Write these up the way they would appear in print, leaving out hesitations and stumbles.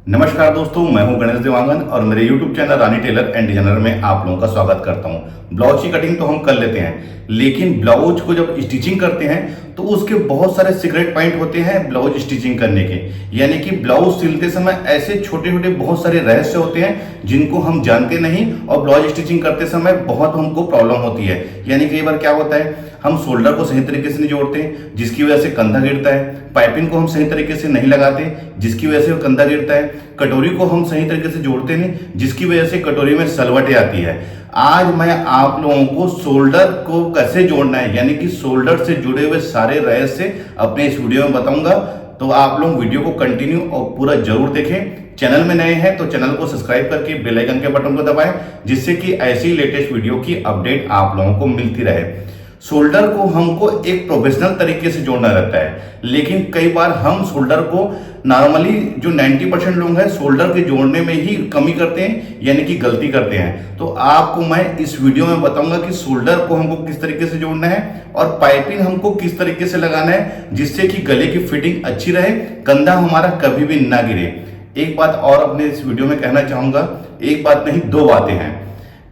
नमस्कार दोस्तों, मैं हूं गणेश देवांगन और मेरे YouTube channel Rani tailor and designer में आप लोगों का स्वागत करता हूं। ब्लाउज की कटिंग तो हम कर लेते हैं, लेकिन ब्लाउज को जब स्टिचिंग करते हैं तो उसके बहुत सारे सीक्रेट पॉइंट होते हैं ब्लाउज स्टिचिंग करने के। यानी कि ब्लाउज सिलते समय ऐसे छोटे छोटे बहुत सारे रहस्य होते हैं जिनको हम जानते नहीं और ब्लाउज स्टिचिंग करते समय बहुत हमको प्रॉब्लम होती है। यानी कई बार क्या होता है, हम शोल्डर को सही तरीके से नहीं जोड़ते जिसकी वजह से कंधा गिरता है, पाइपिंग को हम सही तरीके से नहीं लगाते जिसकी वजह से कंधा गिरता है, कटोरी को हम सही तरीके से जोड़ते नहीं जिसकी वजह से कटोरी में सलवटें आती है। आज मैं आप लोगों को शोल्डर को कैसे जोड़ना है, यानी कि शोल्डर से जुड़े हुए सारे रहस्य अपने इस वीडियो में बताऊंगा। तो आप लोग वीडियो को कंटिन्यू और पूरा जरूर देखें। चैनल में नए हैं तो चैनल को सब्सक्राइब करके बेल आइकन के बटन को दबाएं, जिससे कि ऐसी लेटेस्ट वीडियो की अपडेट आप लोगों को मिलती रहे। शोल्डर को हमको एक प्रोफेशनल तरीके से जोड़ना रहता है, लेकिन कई बार हम शोल्डर को नॉर्मली जो 90% लोग हैं शोल्डर के जोड़ने में ही कमी करते हैं, यानी कि गलती करते हैं। तो आपको मैं इस वीडियो में बताऊंगा कि शोल्डर को हमको किस तरीके से जोड़ना है और पाइपिंग हमको किस तरीके से लगाना है जिससे कि गले की फिटिंग अच्छी रहे, कंधा हमारा कभी भी ना गिरे। एक बात और अपने इस वीडियो में कहना चाहूंगा, एक बात नहीं दो बातें हैं।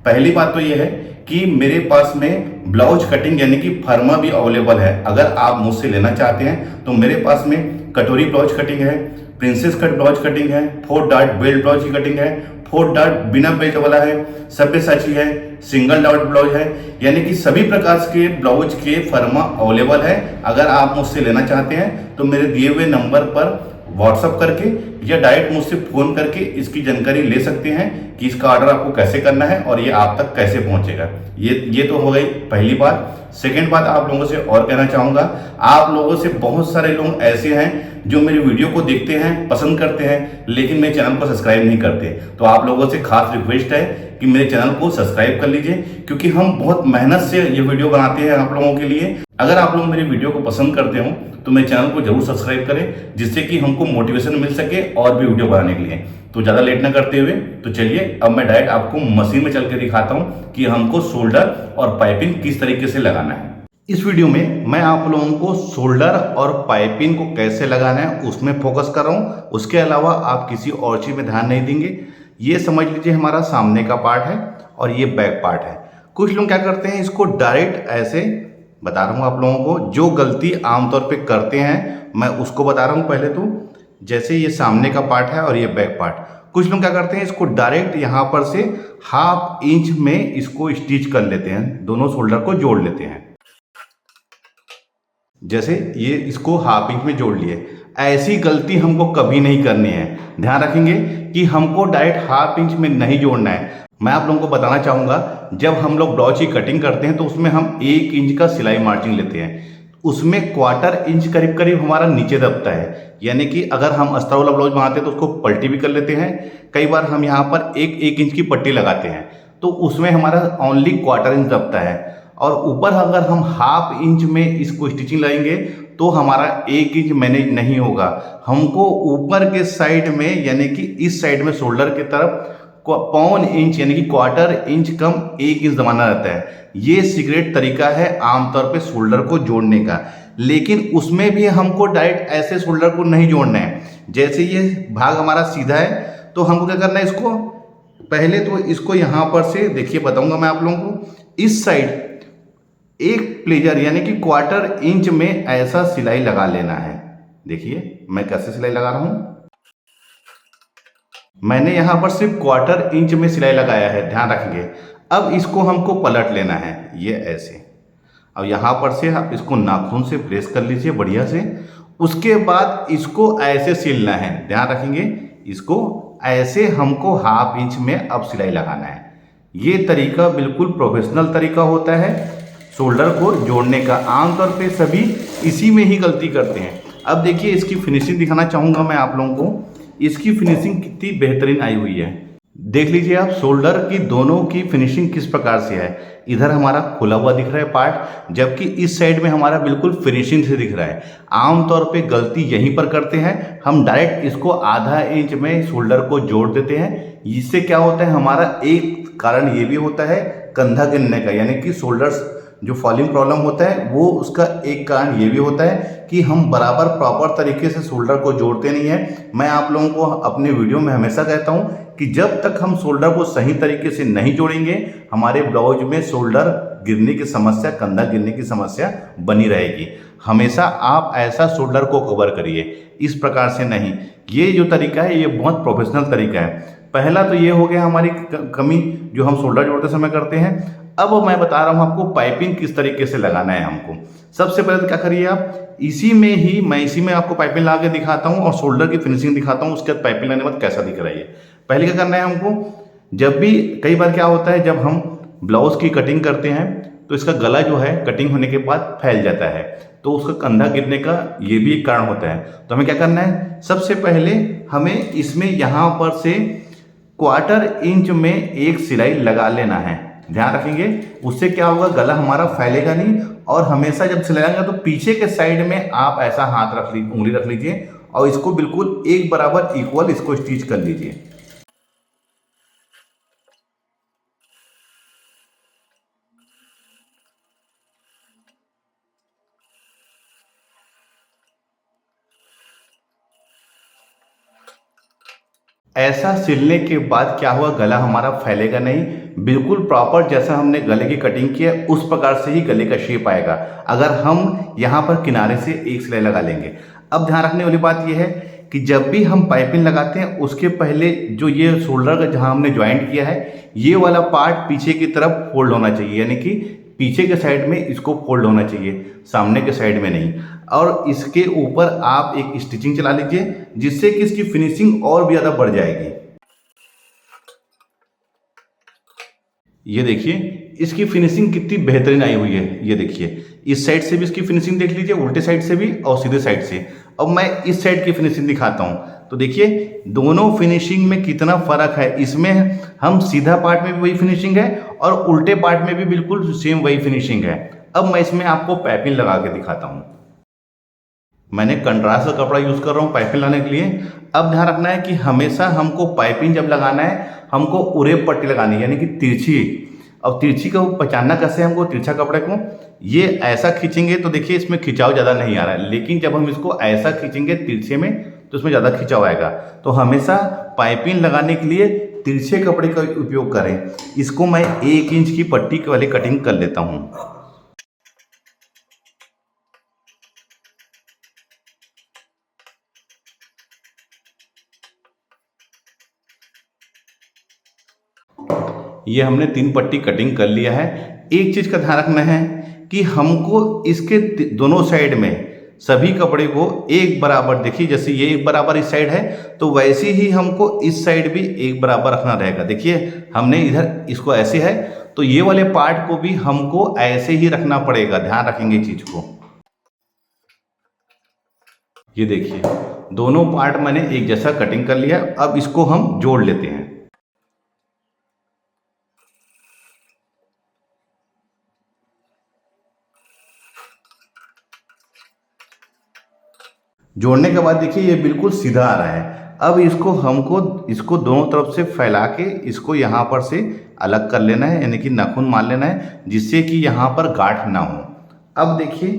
पहली बात तो यह है कि मेरे पास में ब्लाउज कटिंग यानी कि फर्मा भी अवेलेबल है। अगर आप मुझसे लेना चाहते हैं तो मेरे पास में कटोरी ब्लाउज कटिंग है, प्रिंसेस कट ब्लाउज कटिंग है, 4 डॉट बेल्ट ब्लाउज की कटिंग है, 4 डॉट बिना बेल्ट वाला है, सब्यसाची है, सिंगल डॉट ब्लाउज है, यानी कि सभी प्रकार के ब्लाउज के फर्मा अवेलेबल है। अगर आप मुझसे लेना चाहते हैं तो मेरे दिए हुए नंबर पर व्हाट्सअप करके या डायरेक्ट मुझसे फोन करके इसकी जानकारी ले सकते हैं कि इसका ऑर्डर आपको कैसे करना है और ये आप तक कैसे पहुंचेगा। ये तो हो गई पहली बात। सेकंड बात आप लोगों से और कहना चाहूंगा, आप लोगों से बहुत सारे लोग ऐसे हैं जो मेरी वीडियो को देखते हैं, पसंद करते हैं, लेकिन मेरे चैनल को सब्सक्राइब नहीं करते। तो आप लोगों से खास रिक्वेस्ट है कि मेरे चैनल को सब्सक्राइब कर लीजिए, क्योंकि हम बहुत मेहनत से ये वीडियो बनाते हैं आप लोगों के लिए। अगर आप लोग मेरी वीडियो को पसंद करते हो तो मेरे चैनल को जरूर सब्सक्राइब करें, जिससे कि हमको मोटिवेशन मिल सके और भी वीडियो बनाने के लिए। तो ज़्यादा लेट ना करते हुए तो चलिए अब मैं डायरेक्ट आपको मशीन में चल के दिखाता हूँ कि हमको शोल्डर और पाइपिंग किस तरीके से लगाना है। इस वीडियो में मैं आप लोगों को शोल्डर और पाइपिंग को कैसे लगाना है उसमें फोकस कर रहा हूँ। उसके अलावा आप किसी और चीज़ में ध्यान नहीं देंगे। ये समझ लीजिए हमारा सामने का पार्ट है और ये बैक पार्ट है। कुछ लोग क्या करते हैं, इसको डायरेक्ट ऐसे बता रहा हूँ आप लोगों को। जो गलती आमतौर पे करते हैं मैं उसको बता रहा हूँ। पहले तो जैसे ये सामने का पार्ट है और ये बैक पार्ट, कुछ लोग क्या करते हैं इसको डायरेक्ट यहाँ पर से 1/2 इंच में इसको स्टिच कर लेते हैं, दोनों शोल्डर को जोड़ लेते हैं। जैसे ये इसको 1/2 इंच में जोड़ लिए। ऐसी गलती हमको कभी नहीं करनी है। ध्यान रखेंगे कि हमको डायरेक्ट 1/2 इंच में नहीं जोड़ना है। मैं आप लोगों को बताना चाहूँगा, जब हम लोग ब्लाउज की कटिंग करते हैं तो उसमें हम 1 इंच का सिलाई मार्जिन लेते हैं, उसमें 1/4 इंच करीब करीब हमारा नीचे दबता है। यानी कि अगर हम अस्तर वाला ब्लाउज बनाते हैं तो उसको पलटी भी कर लेते हैं। कई बार हम यहाँ पर 1 इंच की पट्टी लगाते हैं तो उसमें हमारा ओनली 1/4 इंच दबता है। और ऊपर अगर हम 1/2 इंच में इसको स्टिचिंग लगाएंगे तो हमारा 1 इंच मैनेज नहीं होगा। हमको ऊपर के साइड में यानी कि इस साइड में शोल्डर की तरफ 1/4 इंच यानी कि 1/4 इंच कम 1 इंच दबाना रहता है। ये सीक्रेट तरीका है आमतौर पे शोल्डर को जोड़ने का। लेकिन उसमें भी हमको डायरेक्ट ऐसे शोल्डर को नहीं जोड़ना है। जैसे ये भाग हमारा सीधा है तो हमको क्या करना है, इसको पहले तो इसको यहाँ पर से देखिए बताऊंगा मैं आप लोगों को। इस साइड एक प्लेजर यानी कि 1/4 इंच में ऐसा सिलाई लगा लेना है। देखिए मैं कैसे सिलाई लगा रहा हूं। मैंने यहां पर सिर्फ 1/4 इंच में सिलाई लगाया है, ध्यान रखेंगे। अब इसको हमको पलट लेना है ये ऐसे। अब यहां पर से आप इसको नाखून से प्रेस कर लीजिए बढ़िया से। उसके बाद इसको ऐसे सिलना है, ध्यान रखेंगे। इसको ऐसे हमको 1/2 इंच में अब सिलाई लगाना है। ये तरीका बिल्कुल प्रोफेशनल तरीका होता है शोल्डर को जोड़ने का। आमतौर पे सभी इसी में ही गलती करते हैं। अब देखिए इसकी फिनिशिंग दिखाना चाहूँगा मैं आप लोगों को। इसकी फिनिशिंग कितनी बेहतरीन आई हुई है, देख लीजिए आप। शोल्डर की दोनों की फिनिशिंग किस प्रकार से है। इधर हमारा खुला हुआ दिख रहा है पार्ट, जबकि इस साइड में हमारा बिल्कुल फिनिशिंग से दिख रहा है। आमतौर पे गलती यहीं पर करते हैं, हम डायरेक्ट इसको 1/2 इंच में शोल्डर को जोड़ देते हैं। इससे क्या होता है, हमारा एक कारण ये भी होता है कंधा गिरने का, यानी कि शोल्डर जो फॉलिंग प्रॉब्लम होता है वो उसका एक कारण ये भी होता है कि हम बराबर प्रॉपर तरीके से शोल्डर को जोड़ते नहीं है। मैं आप लोगों को अपने वीडियो में हमेशा कहता हूँ कि जब तक हम शोल्डर को सही तरीके से नहीं जोड़ेंगे हमारे ब्लाउज में शोल्डर गिरने की समस्या, कंधा गिरने की समस्या बनी रहेगी। हमेशा आप ऐसा शोल्डर को कवर करिए, इस प्रकार से नहीं। ये जो तरीका है ये बहुत प्रोफेशनल तरीका है। पहला तो ये हो गया हमारी कमी जो हम शोल्डर जोड़ते समय करते हैं। अब मैं बता रहा हूँ आपको पाइपिंग किस तरीके से लगाना है हमको। सबसे पहले तो क्या करिए आप, इसी में आपको पाइपिंग लगा के दिखाता हूँ और शोल्डर की फिनिशिंग दिखाता हूँ, उसके बाद पाइपिंग लगाने के बाद कैसा दिख रहा है। पहले क्या करना है हमको, जब भी कई बार क्या होता है जब हम ब्लाउज की कटिंग करते हैं तो इसका गला जो है कटिंग होने के बाद फैल जाता है, तो उसका कंधा गिरने का ये भी एक कारण होता है। तो हमें क्या करना है, सबसे पहले हमें इसमें यहाँ पर से 1/4 इंच में एक सिलाई लगा लेना है। ध्यान रखेंगे, उससे क्या होगा, गला हमारा फैलेगा नहीं। और हमेशा जब सिलाई लगाएंगे तो पीछे के साइड में आप ऐसा हाथ रख लीजिए, उंगली रख लीजिए और इसको बिल्कुल एक बराबर इक्वल इसको स्टिच कर लीजिए। ऐसा सिलने के बाद क्या हुआ, गला हमारा फैलेगा नहीं, बिल्कुल प्रॉपर जैसा हमने गले की कटिंग की है उस प्रकार से ही गले का शेप आएगा, अगर हम यहाँ पर किनारे से एक सिलाई लगा लेंगे। अब ध्यान रखने वाली बात यह है कि जब भी हम पाइपिंग लगाते हैं उसके पहले जो ये शोल्डर का जहाँ हमने ज्वाइंट किया है ये वाला पार्ट पीछे की तरफ फोल्ड होना चाहिए, यानी कि पीछे के साइड में इसको फोल्ड होना चाहिए, सामने के साइड में नहीं। और इसके ऊपर आप एक स्टिचिंग चला लीजिए जिससे कि इसकी फिनिशिंग और भी ज़्यादा बढ़ जाएगी। ये देखिए इसकी फिनिशिंग कितनी बेहतरीन आई हुई है। ये देखिए इस साइड से भी इसकी फिनिशिंग देख लीजिए, उल्टे साइड से भी और सीधे साइड से। अब मैं इस साइड की फिनिशिंग दिखाता हूँ तो देखिए दोनों फिनिशिंग में कितना फर्क है। इसमें हम सीधा पार्ट में भी वही फिनिशिंग है और उल्टे पार्ट में भी बिल्कुल सेम वही फिनिशिंग है। अब मैं इसमें आपको पाइपिंग लगा के दिखाता हूँ। मैंने कंट्रास्ट का कपड़ा यूज़ कर रहा हूँ पाइपिंग लगाने के लिए। अब ध्यान रखना है कि हमेशा हमको पाइपिंग जब लगाना है हमको उरेब पट्टी लगानी है, यानी कि तिरछी। अब तिरछी को पहचानना कैसे हमको, तिरछा कपड़े को ये ऐसा खींचेंगे तो देखिए इसमें खिंचाव ज़्यादा नहीं आ रहा है, लेकिन जब हम इसको ऐसा खींचेंगे तिरछे में तो इसमें ज़्यादा खिंचाव आएगा। तो हमेशा पाइपिंग लगाने के लिए तिरछे कपड़े का उपयोग करें। इसको मैं 1 इंच की पट्टी वाली कटिंग कर लेता हूँ। ये हमने 3 पट्टी कटिंग कर लिया है। एक चीज़ का ध्यान रखना है कि हमको इसके दोनों साइड में सभी कपड़े को एक बराबर, देखिए जैसे ये एक बराबर इस साइड है तो वैसे ही हमको इस साइड भी एक बराबर रखना रहेगा। देखिए हमने इधर इसको ऐसे है तो ये वाले पार्ट को भी हमको ऐसे ही रखना पड़ेगा, ध्यान रखेंगे चीज़ को। ये देखिए दोनों पार्ट मैंने एक जैसा कटिंग कर लिया। अब इसको हम जोड़ लेते हैं। जोड़ने के बाद देखिए ये बिल्कुल सीधा आ रहा है। अब इसको दोनों तरफ से फैला के इसको यहाँ पर से अलग कर लेना है, यानी कि नाखून मार लेना है जिससे कि यहाँ पर गांठ ना हो। अब देखिए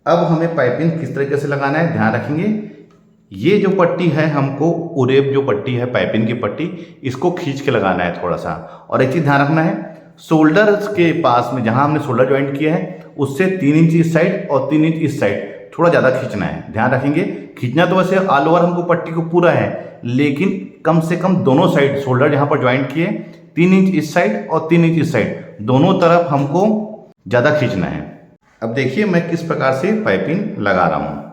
अब हमें पाइपिंग किस तरीके से लगाना है, ध्यान रखेंगे। ये जो पट्टी है हमको उरेब जो पट्टी है पाइपिंग की पट्टी, इसको खींच के लगाना है थोड़ा सा। और एक चीज़ ध्यान रखना है, शोल्डर के पास में जहाँ हमने शोल्डर ज्वाइंट किया है उससे 3 इंच इस साइड और 3 इंच इस साइड थोड़ा ज़्यादा खींचना है, ध्यान रखेंगे। खींचना तो वैसे ऑल ओवर हमको पट्टी को पूरा है, लेकिन कम से कम दोनों साइड शोल्डर जहाँ पर ज्वाइंट किए 3 इंच इस साइड और 3 इंच इस साइड दोनों तरफ हमको ज़्यादा खींचना है। अब देखिए मैं किस प्रकार से पाइपिंग लगा रहा हूँ।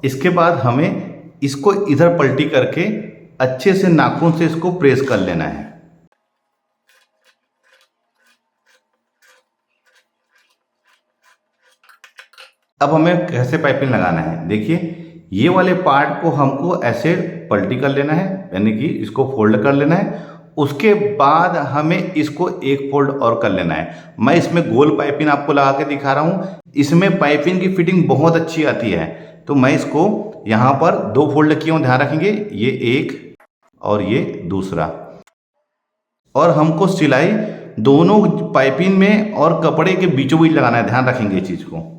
इसके बाद हमें इसको इधर पलटी करके अच्छे से नाखून से इसको प्रेस कर लेना है। अब हमें कैसे पाइपिंग लगाना है, देखिए ये वाले पार्ट को हमको ऐसे पलटी कर लेना है, यानी कि इसको फोल्ड कर लेना है। उसके बाद हमें इसको एक फोल्ड और कर लेना है। मैं इसमें गोल पाइपिंग आपको लगा के दिखा रहा हूँ। इसमें पाइपिंग की फिटिंग बहुत अच्छी आती है। तो मैं इसको यहाँ पर 2 फोल्ड किया हूँ, ध्यान रखेंगे, ये एक और ये दूसरा। और हमको सिलाई दोनों पाइपिंग में और कपड़े के बीचों बीच लगाना है, ध्यान रखेंगे इस चीज़ को।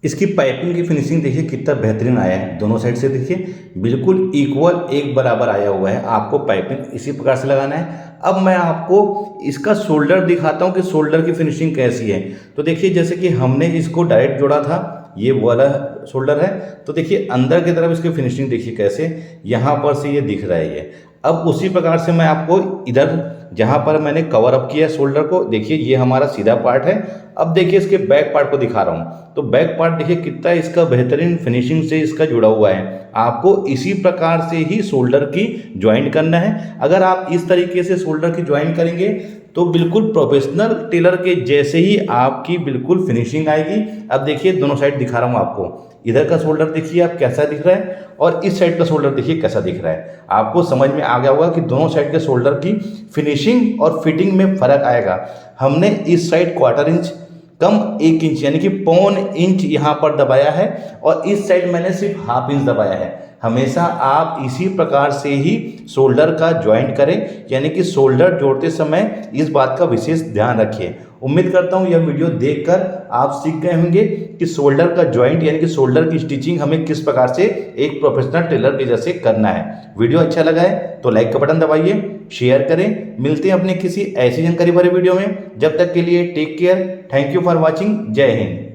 इसकी पाइपिंग की फिनिशिंग देखिए कितना बेहतरीन आया है। दोनों साइड से देखिए बिल्कुल इक्वल एक बराबर आया हुआ है। आपको पाइपिंग इसी प्रकार से लगाना है। अब मैं आपको इसका शोल्डर दिखाता हूँ कि शोल्डर की फिनिशिंग कैसी है। तो देखिए जैसे कि हमने इसको डायरेक्ट जोड़ा था, ये वाला शोल्डर है, तो देखिए अंदर की तरफ इसकी फिनिशिंग देखिए कैसे यहाँ पर से ये दिख रहा है ये। अब उसी प्रकार से मैं आपको इधर जहाँ पर मैंने कवर अप किया है शोल्डर को, देखिए ये हमारा सीधा पार्ट है। अब देखिए इसके बैक पार्ट को दिखा रहा हूँ। तो बैक पार्ट देखिए कितना इसका बेहतरीन फिनिशिंग से इसका जुड़ा हुआ है। आपको इसी प्रकार से ही शोल्डर की ज्वाइंट करना है। अगर आप इस तरीके से शोल्डर की ज्वाइंट करेंगे तो बिल्कुल प्रोफेशनल टेलर के जैसे ही आपकी बिल्कुल फिनिशिंग आएगी। अब देखिए दोनों साइड दिखा रहा हूँ आपको। इधर का शोल्डर देखिए आप कैसा दिख रहा है और इस साइड का शोल्डर देखिए कैसा दिख रहा है। आपको समझ में आ गया होगा कि दोनों साइड के शोल्डर की फिनिशिंग और फिटिंग में फर्क आएगा। हमने इस साइड 1/4 इंच कम 1 इंच यानी कि 1.25 इंच यहाँ पर दबाया है और इस साइड मैंने सिर्फ 1/2 इंच दबाया है। हमेशा आप इसी प्रकार से ही शोल्डर का ज्वाइंट करें, यानी कि शोल्डर जोड़ते समय इस बात का विशेष ध्यान रखिए। उम्मीद करता हूँ यह वीडियो देखकर आप सीख गए होंगे कि शोल्डर का ज्वाइंट यानी कि शोल्डर की स्टिचिंग हमें किस प्रकार से एक प्रोफेशनल टेलर के जैसे करना है। वीडियो अच्छा लगा है तो लाइक का बटन दबाइए, शेयर करें। मिलते हैं अपने किसी ऐसी जानकारी भरे वीडियो में। जब तक के लिए take care, thank you for watching, जय हिंद।